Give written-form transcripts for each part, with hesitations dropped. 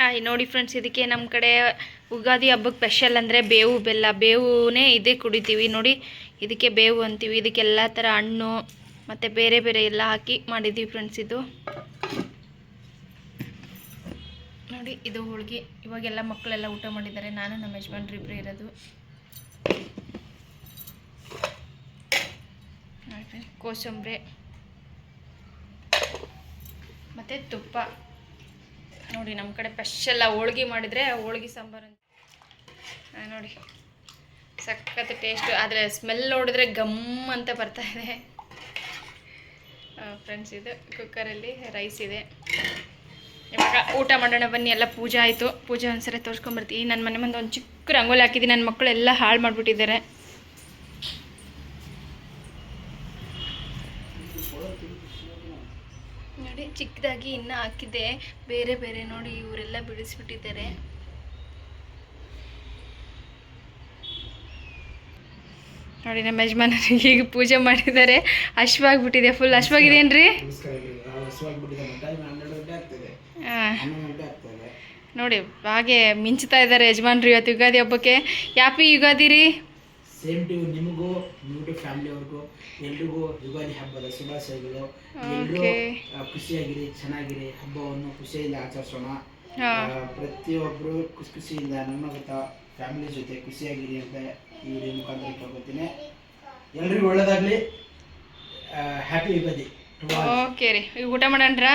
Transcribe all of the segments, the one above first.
Hi ನೋಡಿ friends, ಇದಕ್ಕೆ ನಮ್ಮ ಕಡೆ ಯುಗಾದಿ ಹಬ್ಬಕ್ಕೆ ಸ್ಪೆಷಲ್ ಅಂದರೆ ಬೇವು ಬೆಲ್ಲ. ಬೇವುನೇ ಇದೇ ಕುಡಿತೀವಿ ನೋಡಿ. ಇದಕ್ಕೆ ಬೇವು ಅಂತೀವಿ. ಇದಕ್ಕೆಲ್ಲ ಥರ ಹಣ್ಣು ಮತ್ತು ಬೇರೆ ಬೇರೆ ಎಲ್ಲ ಹಾಕಿ ಮಾಡಿದ್ದೀವಿ ಫ್ರೆಂಡ್ಸ್. ಇದು ನೋಡಿ, ಇದು ಹೋಳಿಗೆ. ಇವಾಗೆಲ್ಲ ಮಕ್ಕಳೆಲ್ಲ ಊಟ ಮಾಡಿದ್ದಾರೆ. ನಾನು ನಮ್ಮ ಯಜಮಾನ್ರು ಇಬ್ಬರೇ ಇರೋದು. ಕೋಸಂಬರಿ ಮತ್ತು ತುಪ್ಪ. ನೋಡಿ, ನಮ್ಮ ಕಡೆ ಸ್ಪೆಷಲ್ಲ ಹೋಳ್ಗೆ ಮಾಡಿದರೆ ಹೋಳ್ಗೆ ಸಾಂಬಾರು ಅಂತ ನೋಡಿ. ಸಖತ್ ಟೇಸ್ಟು, ಆದರೆ ಸ್ಮೆಲ್ ನೋಡಿದ್ರೆ ಗಮ್ ಅಂತ ಬರ್ತಾಯಿದೆ ಫ್ರೆಂಡ್ಸ್. ಇದು ಕುಕ್ಕರಲ್ಲಿ ರೈಸ್ ಇದೆ. ಇವಾಗ ಊಟ ಮಾಡೋಣ ಬನ್ನಿ. ಎಲ್ಲ ಪೂಜೆ ಆಯಿತು. ಪೂಜೆ ಒಂದ್ಸರಿ ತೋರಿಸ್ಕೊಂಬರ್ತೀವಿ. ನನ್ನ ಮನೆ ಮುಂದೆ ಒಂದು ಚಿಕ್ಕ ರಂಗೋಲಿ ಹಾಕಿದ್ದೀನಿ. ನನ್ನ ಮಕ್ಕಳೆಲ್ಲ ಹಾಳು ಮಾಡಿಬಿಟ್ಟಿದ್ದಾರೆ. ನೋಡಿ, ಚಿಕ್ಕದಾಗಿ ಇನ್ನೂ ಹಾಕಿದ್ದೆ. ಬೇರೆ ಬೇರೆ ನೋಡಿ, ಇವರೆಲ್ಲ ಬಿಡಿಸ್ಬಿಟ್ಟಿದ್ದಾರೆ. ನೋಡಿ, ನಮ್ಮ ಯಜಮಾನರಿಗೆ ಈಗ ಪೂಜೆ ಮಾಡಿದ್ದಾರೆ. ಹಶ್ವಾಗ್ಬಿಟ್ಟಿದೆ, ಫುಲ್ ಹಶ್ವಾಗಿದೆಯೇನ್ರಿ? ನೋಡಿ, ಹಾಗೆ ಮಿಂಚ್ತಾ ಇದ್ದಾರೆ ಯಜಮಾನ್ರು ಇವತ್ತು ಯುಗಾದಿ ಹಬ್ಬಕ್ಕೆ. ಹ್ಯಾಪಿ ಯುಗಾದಿ ರೀ. ಸೇಮ್ ಟು ನಿಮಗೂ, ನಿಮ್ಮ ಫ್ಯಾಮಿಲಿಯವ್ರಿಗೂ ಎಲ್ರಿಗೂ ಯುಗಾದಿ ಹಬ್ಬದ ಶುಭಾಶಯಗಳು. ಎಲ್ಲರೂ ಖುಷಿಯಾಗಿರಿ, ಚೆನ್ನಾಗಿರಿ. ಹಬ್ಬವನ್ನು ಖುಷಿಯಿಂದ ಆಚರಿಸೋಣ. ಪ್ರತಿಯೊಬ್ಬರು ಖುಷಿಯಿಂದ ನನ್ನ ಫ್ಯಾಮಿಲಿ ಜೊತೆ ಖುಷಿಯಾಗಿರಿ ಅಂತ ಈ ವಿಡಿಯೋ ಮುಖಾಂತರ ಕೇಳ್ಕೊತೀನಿ. ಎಲ್ರಿಗೂ ಒಳ್ಳೇದಾಗಲಿ. ಹ್ಯಾಪಿ ಯುಗಾದಿ. ಓಕೆ ರೀ, ಈಗ ಊಟ ಮಾಡೋಣ್ರಾ?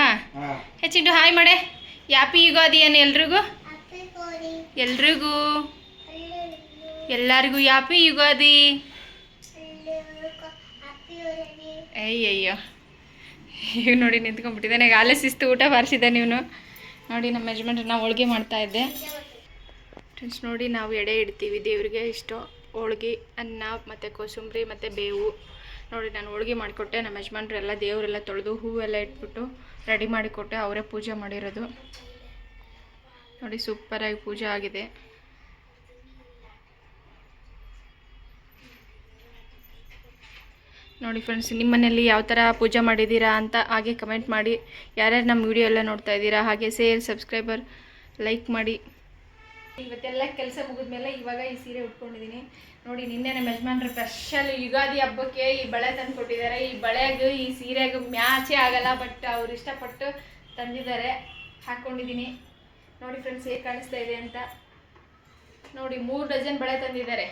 ಹೆಚ್ಚಿಟ್ಟು ಹಾಯ್ ಮಾಡೆ. ಹ್ಯಾಪಿ ಯುಗಾದಿ ಅನ್ನು ಎಲ್ರಿಗೂ. ಎಲ್ರಿಗೂ ಎಲ್ಲರಿಗೂ ಹ್ಯಾಪಿ ಯುಗಾದಿ. ಅಯ್ಯಯ್ಯೋ, ಈಗ ನೋಡಿ ನಿಂತ್ಕೊಂಡ್ಬಿಟ್ಟಿದೆ. ನನಗೆ ಆಲೇ ಶಿಸ್ತು ಊಟ ಬಾರಿಸಿದ್ದೆ ನೀವು. ನೋಡಿ, ನಮ್ಮ ಯಜಮಾನ್ರು ನಾವು ಹೋಳ್ಗೆ ಮಾಡ್ತಾಯಿದ್ದೆ ಫ್ರೆಂಡ್ಸ್. ನೋಡಿ, ನಾವು ಎಡೆ ಇಡ್ತೀವಿ ದೇವರಿಗೆ. ಇಷ್ಟು ಹೋಳ್ಗೆ, ಅನ್ನ ಮತ್ತು ಕೋಸಂಬರಿ ಮತ್ತು ಬೇವು. ನೋಡಿ, ನಾನು ಹೋಳ್ಗೆ ಮಾಡಿಕೊಟ್ಟೆ. ನಮ್ಮ ಯಜಮಾನ್ರು ಎಲ್ಲ ದೇವರೆಲ್ಲ ತೊಳೆದು ಹೂವೆಲ್ಲ ಇಟ್ಬಿಟ್ಟು ರೆಡಿ ಮಾಡಿಕೊಟ್ಟೆ. ಅವರೇ ಪೂಜೆ ಮಾಡಿರೋದು. ನೋಡಿ, ಸೂಪರಾಗಿ ಪೂಜೆ ಆಗಿದೆ. ನೋಡಿ ಫ್ರೆಂಡ್ಸ್, ನಿಮ್ಮ ಮನೆಯಲ್ಲಿ ಯಾವ ಥರ ಪೂಜೆ ಮಾಡಿದ್ದೀರಾ ಅಂತ ಹಾಗೆ ಕಮೆಂಟ್ ಮಾಡಿ. ಯಾರ್ಯಾರು ನಮ್ಮ ವಿಡಿಯೋ ಎಲ್ಲ ನೋಡ್ತಾ ಇದ್ದೀರಾ ಹಾಗೆ ಶೇರ್, ಸಬ್ಸ್ಕ್ರೈಬರ್, ಲೈಕ್ ಮಾಡಿ. ಇವತ್ತೆಲ್ಲ ಕೆಲಸ ಮುಗಿದ್ಮೇಲೆ ಇವಾಗ ಈ ಸೀರೆ ಉಟ್ಕೊಂಡಿದ್ದೀನಿ. ನೋಡಿ, ನಿನ್ನೆ ನಮ್ಮ ಯಜಮಾನ್ರು ಸ್ಪೆಷಲ್ ಯುಗಾದಿ ಹಬ್ಬಕ್ಕೆ ಈ ಬಳೆ ತಂದು ಕೊಟ್ಟಿದ್ದಾರೆ. ಈ ಬಳೆಗೂ ಈ ಸೀರೆಗೂ ಮ್ಯಾಚೇ ಆಗಲ್ಲ, ಬಟ್ ಅವ್ರು ಇಷ್ಟಪಟ್ಟು ತಂದಿದ್ದಾರೆ. ಹಾಕ್ಕೊಂಡಿದ್ದೀನಿ. ನೋಡಿ ಫ್ರೆಂಡ್ಸ್, ಹೇಗೆ ಕಾಣಿಸ್ತಾ ಇದೆ ಅಂತ ನೋಡಿ. 3 ಡಜನ್ ಬಳೆ ತಂದಿದ್ದಾರೆ.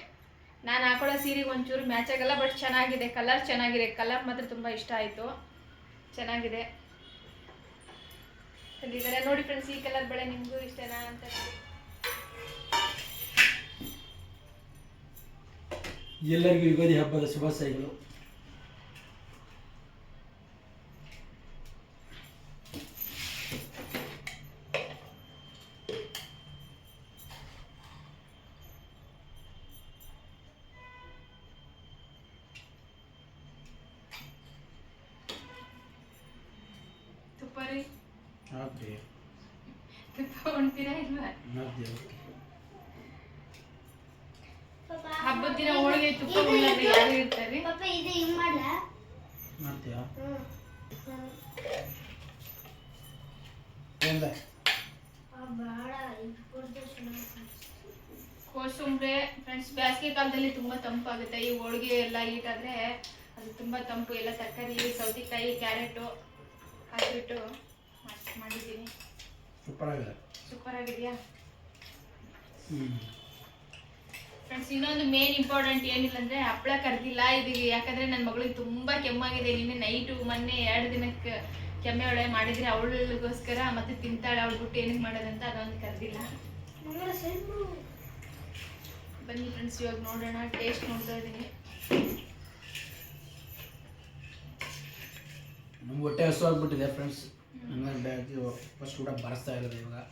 ನಾನು ಹಾಕೊಳ್ಳೋ ಸೀರೆಗೆ ಒಂಚೂರು ಮ್ಯಾಚ್ ಆಗಲ್ಲ, ಬಟ್ ಚೆನ್ನಾಗಿದೆ. ಕಲರ್ ಚೆನ್ನಾಗಿದೆ. ಕಲರ್ ಮಾತ್ರ ತುಂಬ ಇಷ್ಟ ಆಯಿತು. ಚೆನ್ನಾಗಿದೆ ತಂದಿದ್ದಾರೆ. ನೋಡಿ ಫ್ರೆಂಡ್ಸ್, ಈ ಕಲರ್ ಬಳೆ ನಿಮಗೂ ಇಷ್ಟನಾ ಅಂತ ನೋಡಿ. ಎಲ್ಲರಿಗೂ ಯುಗಾದಿ ಹಬ್ಬದ ಶುಭಾಶಯಗಳು. ತುಪ್ಪ ರೀ, ತುಪ್ಪ ಉಣ್ತೀರಾ ಇಲ್ವಾ? ಹಬ್ಬದ ದಿನ ಹೋಳಿಗೆ ತುಪ್ಪ ಉಣ್ಣೋದು ಯಾರು ಇರ್ತಾರೆ? ಮಾಡ್ತೀಯಾ? ಕೋಸಂಬರಿ ಫ್ರೆಂಡ್ಸ್, ಬೇಸಿಗೆ ಕಾಲದಲ್ಲಿ ತುಂಬ ತಂಪಾಗುತ್ತೆ. ಈ ಹೋಳಿಗೆ ಎಲ್ಲ ಈಟಾದರೆ ಅದು ತುಂಬ ತಂಪು. ಎಲ್ಲ ತರಕಾರಿ, ಸೌತೆಕಾಯಿ, ಕ್ಯಾರೆಟು ಹಾಕಿಬಿಟ್ಟು ಮಾಡಿದ್ದೀನಿ. ಸೂಪರ್ ಆಗಿದೆಯಾ ಫ್ರೆಂಡ್ಸ್? ಇನ್ನೊಂದು ಮೇನ್ ಇಂಪಾರ್ಟೆಂಟ್ ಏನಿಲ್ಲ ಅಂದರೆ ಹಪ್ಪಳ ಕರೆದಿಲ್ಲ ಇದೀವಿ. ಯಾಕಂದರೆ ನನ್ನ ಮಗಳಿಗೆ ತುಂಬ ಕೆಮ್ಮಾಗಿದೆ. ನಿನ್ನೆ ನೈಟು, ಮೊನ್ನೆ 2 ದಿನಕ್ಕೆ ಕೆಮ್ಮೆ ಒಳ್ಳೆ ಮಾಡಿದರೆ ಅವಳಿಗೋಸ್ಕರ ಮತ್ತೆ ತಿಂತಾಳೆ. ಅವಳು ಬಿಟ್ಟು ಏನಕ್ಕೆ ಮಾಡೋದಂತ ಅದೊಂದು ಕರೆದಿಲ್ಲ. ಬನ್ನಿ ಫ್ರೆಂಡ್ಸ್, ಇವಾಗ ನೋಡೋಣ. ಟೇಸ್ಟ್ ನೋಡ್ತಾ ಇದ್ದೀನಿ. ನಮ್ಗೆ ಹೊಟ್ಟೆ ಹಸು ಆಗ್ಬಿಟ್ಟಿದೆ ಫ್ರೆಂಡ್ಸ್. ಹಂಗಾಗಿ ಫಸ್ಟ್ ಊಟ ಬರೆಸ್ತಾ ಇರೋದು. ಇವಾಗ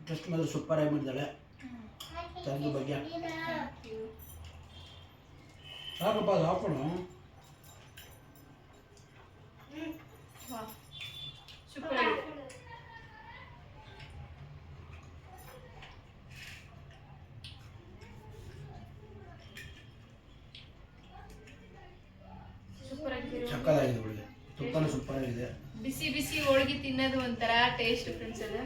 ಟೆಸ್ಟ್ ಮಾತ್ರ ಸೂಪರ್ ಆಗಿ ಮಾಡಿದ್ದಾಳೆ. ತಂದು ಬಗ್ಗೆ ಸಾಕಪ್ಪ, ಅದು ಹಾಕೋಣ. ಸೂಪರ್ ಆಗಿದೆ. ಸಕ್ಕತ್ತಾಗಿದೆ. ತುಪ್ಪನೂ ಸೂಪರ್ ಆಗಿದೆ. ಬಿಸಿ ಬಿಸಿ ಹೋಳ್ಗೆ ತಿನ್ನೋದು ಒಂಥರ ಟೇಸ್ಟ್ ಫ್ರೆಂಡ್ಸ್. ಅದು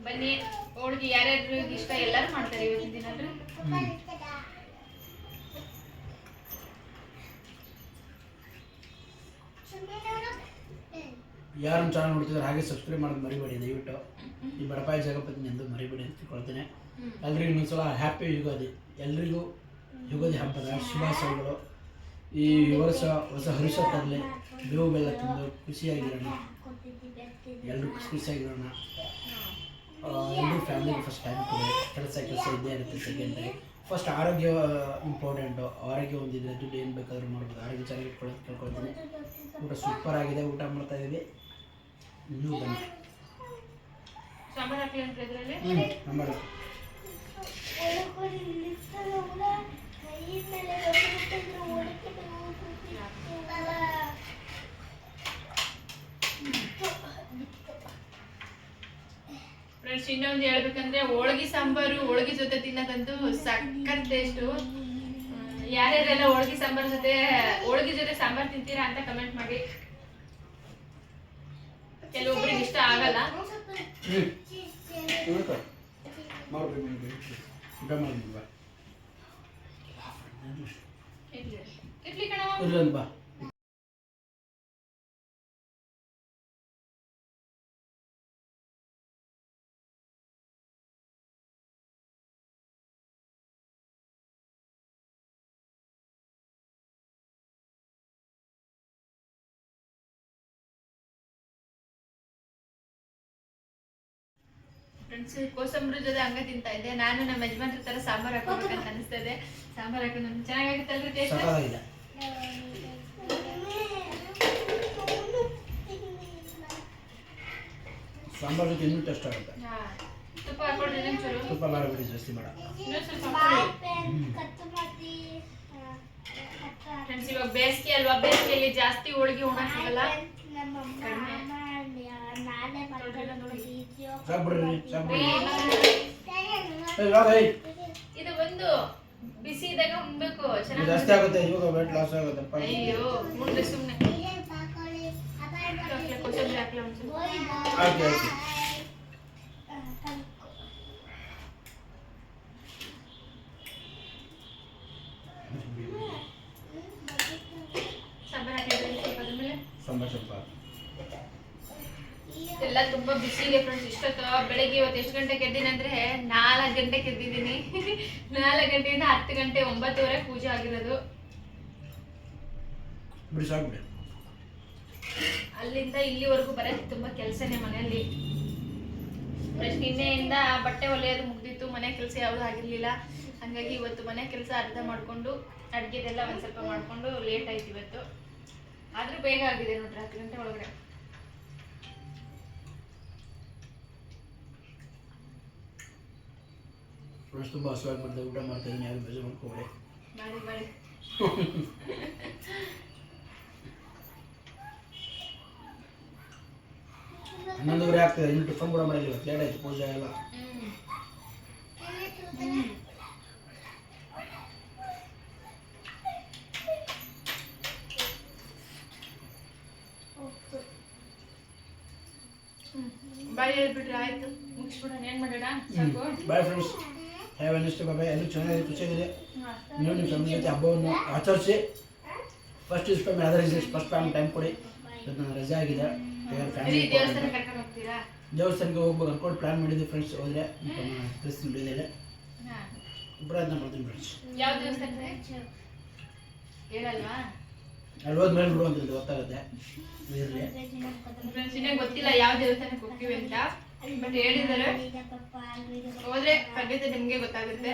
ಬನ್ನಿ, ಹೋಳ್ಗೆ ಯಾರ್ಯಾರು ಇಷ್ಟ ಎಲ್ಲರೂ ಮಾಡ್ತಾರೆ ಇವತ್ತಿನ ದಿನ. ಅಂದ್ರೆ ಯಾರನ್ನ ಚಾನಲ್ ನೋಡ್ತಿದ್ರೆ ಹಾಗೆ ಸಬ್ಸ್ಕ್ರೈಬ್ ಮಾಡೋದು ಮರಿಬೇಡಿ ದಯವಿಟ್ಟು. ಈ ಬಡಪಾಯಿ ಜಗಪತಿ ಎಂದು ಮರಿಬೇಡಿ ಅಂತ ತಿಳ್ಕೊಳ್ತೇನೆ. ಎಲ್ರಿಗೂ ಇನ್ನೊಂದ್ಸಲ ಹ್ಯಾಪಿ ಯುಗಾದಿ. ಎಲ್ರಿಗೂ ಯುಗಾದಿ ಹಬ್ಬದ ಶುಭಾಶಯಗಳು. ಈ ವರ್ಷ ಹೊಸ ಹರುಷ ತರಲಿ, ಬೇವು ಬೆಲ್ಲ ತಿಂದು ಖುಷಿಯಾಗಿರೋಣ, ಎಲ್ಲರೂ ಖುಷಿಯಾಗಿರೋಣ. ಎಲ್ಲರೂ ಫ್ಯಾಮಿಲಿಗೆ ಫಸ್ಟ್ ಟೈಮ್ ಕೊಡಿ. ಕೆಲಸ ಇದ್ದೇ ಇರುತ್ತೆ. ಸೆಕೆಂಡ್ರಿ ಫಸ್ಟ್ ಆರೋಗ್ಯ ಇಂಪಾರ್ಟೆಂಟು. ಆರೋಗ್ಯ ಹೊಂದಿದ್ರೆ ದುಡ್ಡು ಏನು ಬೇಕಾದರೂ ಮಾಡ್ಬೋದು. ಆರೋಗ್ಯ ಚೆನ್ನಾಗಿ ಇಟ್ಕೊಳ್ಳೋದು ಕೇಳ್ಕೊಳ್ತೀನಿ. ಊಟ ಸೂಪರ್ ಆಗಿದೆ, ಊಟ ಮಾಡ್ತಾ ಇದ್ದೀವಿ. ನೀವು ಬನ್ನಿ. ಸಾಂಬಾರು ಹಾಕಿ ಅಂತ ಇದರಲ್ಲಿ ಸಾಂಬಾರು ಫ್ರೆಂಡ್ಸ್, ಇನ್ನೊಂದು ಹೇಳ್ಬೇಕಂದ್ರೆ ಹೋಳ್ಗೆ ಸಾಂಬಾರು ಹೋಳ್ಗೆ ಜೊತೆ ತಿನ್ನೋದಂತೂ ಸಕ್ಕತ್ ಟೇಸ್ಟು. ಯಾರ್ಯಾರೆಲ್ಲ ಹೋಳ್ಗೆ ಸಾಂಬಾರು ಜೊತೆ ಹೋಳ್ಗೆ ಜೊತೆ ಸಾಂಬಾರು ತಿಂತೀರಾ ಅಂತ ಕಮೆಂಟ್ ಮಾಡಿ. ಕೆಲವೊಬ್ರಿಗೆ ಇಷ್ಟ ಆಗಲ್ಲ. ಇಡ್ಲಿ ಕಣ. ಫ್ರೆಂಡ್ಸ್, ಕೋಸಂಬರಿ ಜೊತೆ ಹಂಗ ತಿಂತಾ ಇದ್ದೆ. ನಾನು ನಮ್ಮ ಯಜಮಾನ್ರ ತರ ಸಾಂಬಾರ್ ಹಾಕೋಬೇಕಂತ ಅನಿಸ್ತಾ ಇದೆ. ಸಾಂಬಾರ್ ಹಾಕೊಂಡು ಚೆನ್ನಾಗಿರುತ್ತಲ್ರಿ ಟೇಸ್ಟ್. ಸಾಂಬಾರ್ ಜೊತೆ ಇನ್ನೂ ಟೇಸ್ಟ್ ಆಗುತ್ತೆ. ತುಪ್ಪ ಹಾಕೊಂಡ್ರೆ ಚೂರು ತುಪ್ಪ ಮಾಡಬೇಡಿ, ಜಾಸ್ತಿ ಮಾಡ. ಫ್ರೆಂಡ್ಸ್, ಇವಾಗ ಬೇಸಿಗೆ ಅಲ್ವಾ, ಬೇಸಿಗೆಯಲ್ಲಿ ಜಾಸ್ತಿ ಹೋಳಿಗೆ ಉಣ್ಣಕ್ಕಾಗಲ್ಲ. ಇದು ಒಂದು ಬಿಸಿ ಇದ್ದಾಗ ಉಣ್ಬೇಕು, ಜಾಸ್ತಿ ಆಗುತ್ತೆ. ಇವಾಗ ವೇಟ್ ಲಾಸ್ ಆಗುತ್ತೆ. ಅಯ್ಯೋ ಮುಂದೆ ಸುಮ್ಮನೆ ಕೋಸಂಬರಿ ಹಾಕ್ಲ ಒಂಚೂರು. ಸಾಂಬಾರ್ ಹಾಕಿದ್ರೆ ಸಾಂಬಾರ್ ಸ್ವಲ್ಪ ಎಲ್ಲ ತುಂಬಾ ಬಿಸಿ ಇದೆ ಫ್ರೆಂಡ್ಸ್. ಇಷ್ಟೊತ್ತು ಬೆಳಗ್ಗೆ ಇವತ್ತು ಎಷ್ಟು ಗಂಟೆಗೆ ಎದ್ದೀನಿ ಅಂದ್ರೆ 4 ಗಂಟೆಗೆ ಎದ್ದಿದ್ದೀನಿ. 4 ಗಂಟೆಯಿಂದ 10 ಗಂಟೆ 9:30 ಪೂಜೆ ಆಗಿರೋದು. ಅಲ್ಲಿಂದ ಇಲ್ಲಿವರೆಗೂ ಬರೀ ತುಂಬಾ ಕೆಲಸನೇ ಮನೆಯಲ್ಲಿ. ನಿನ್ನೆಯಿಂದ ಬಟ್ಟೆ ಹೊಲಿಯೋದು ಮುಗ್ದಿತ್ತು, ಮನೆ ಕೆಲಸ ಯಾವುದು ಆಗಿರ್ಲಿಲ್ಲ. ಹಂಗಾಗಿ ಇವತ್ತು ಮನೆ ಕೆಲಸ ಅರ್ಧ ಮಾಡ್ಕೊಂಡು ಅಡ್ಗೆದೆಲ್ಲ ಒಂದ್ ಸ್ವಲ್ಪ ಮಾಡ್ಕೊಂಡು ಲೇಟ್ ಆಯ್ತು ಇವತ್ತು. ಆದ್ರೂ ಬೇಗ ಆಗಿದೆ ನೋಡ್ರಿ, 10 ಗಂಟೆ ಒಳಗಡೆ. ತುಂಬ ಹಸುವಾಗ್ಬಿಡ್ತದೆ, ಊಟ ಮಾಡ್ತಾ ಇದ್ದೀನಿ. ಯಾರು ಬೇಜಾರು ಮಾಡ್ಕೋಬೇಡಿ. ಮಾಡಿ ಮಾಡಿ. 11:30 ಆಗ್ತದೆ. ಇನ್ನು ಟಿಫನ್ ಕೂಡ ಮಾಡಿಲ್ಲ, ಇವತ್ತು ಲೇಟ್ ಆಯ್ತು ಪೂಜೆ ಎಲ್ಲ. ಬಾಯ್ ಹೇಳ್ಬಿಟ್ರೆ ಆಯ್ತು, ಮುಗಿಸ್ಬಿಡೋಣ. ಏನ್ ಮಾಡೋಣ, ಸಾಕು. Bye friends, have a nice day. Bye. ಎಲ್ಲರೂ ಚೆನ್ನಾಗಿ ಖುಷಿಯಾಗಿದೆ. ನೀವು ನಿಮ್ಮ ಫ್ಯಾಮಿಲಿ ಜೊತೆ ಹಬ್ಬವನ್ನು ಆಚರಿಸಿ. First is family, other is first family time ಕೊಡಿ. ಇವತ್ತು ನನ್ನ ರಜೆ ಆಗಿದೆ. ದೇವಸ್ಥಾನಕ್ಕೆ ಹೋಗ್ಬೇಕು ಅನ್ಕೊಂಡು ಪ್ಲಾನ್ ಮಾಡಿದ್ವಿ ಫ್ರೆಂಡ್ಸ್. ಹೋದ್ರೆ ಪ್ರೆಸ್ ನೋಡಿದ್ದೇನೆ, ಪ್ರಯತ್ನ ಮಾಡ್ತೀನಿ ಫ್ರೆಂಡ್ಸ್. ಯಾವ ದೇವಸ್ಥಾನ ಹೇಳಲ್ವಾ? ಅಲ್ಲಿ ಹೋದ್ಮೇಲೆ ಬಿಡುವಂತ ಗೊತ್ತಾಗುತ್ತೆ. ಗೊತ್ತಿಲ್ಲ ಯಾವ ದೇವಸ್ಥಾನಕ್ಕೆ ಹೋಗ್ತೀವಿ ಅಂತ, ಬಟ್ ಹೇಳಿದ್ದಾರೆ. ಹೋದ್ರೆ ಖಂಡಿತ ನಿಮ್ಗೆ ಗೊತ್ತಾಗುತ್ತೆ.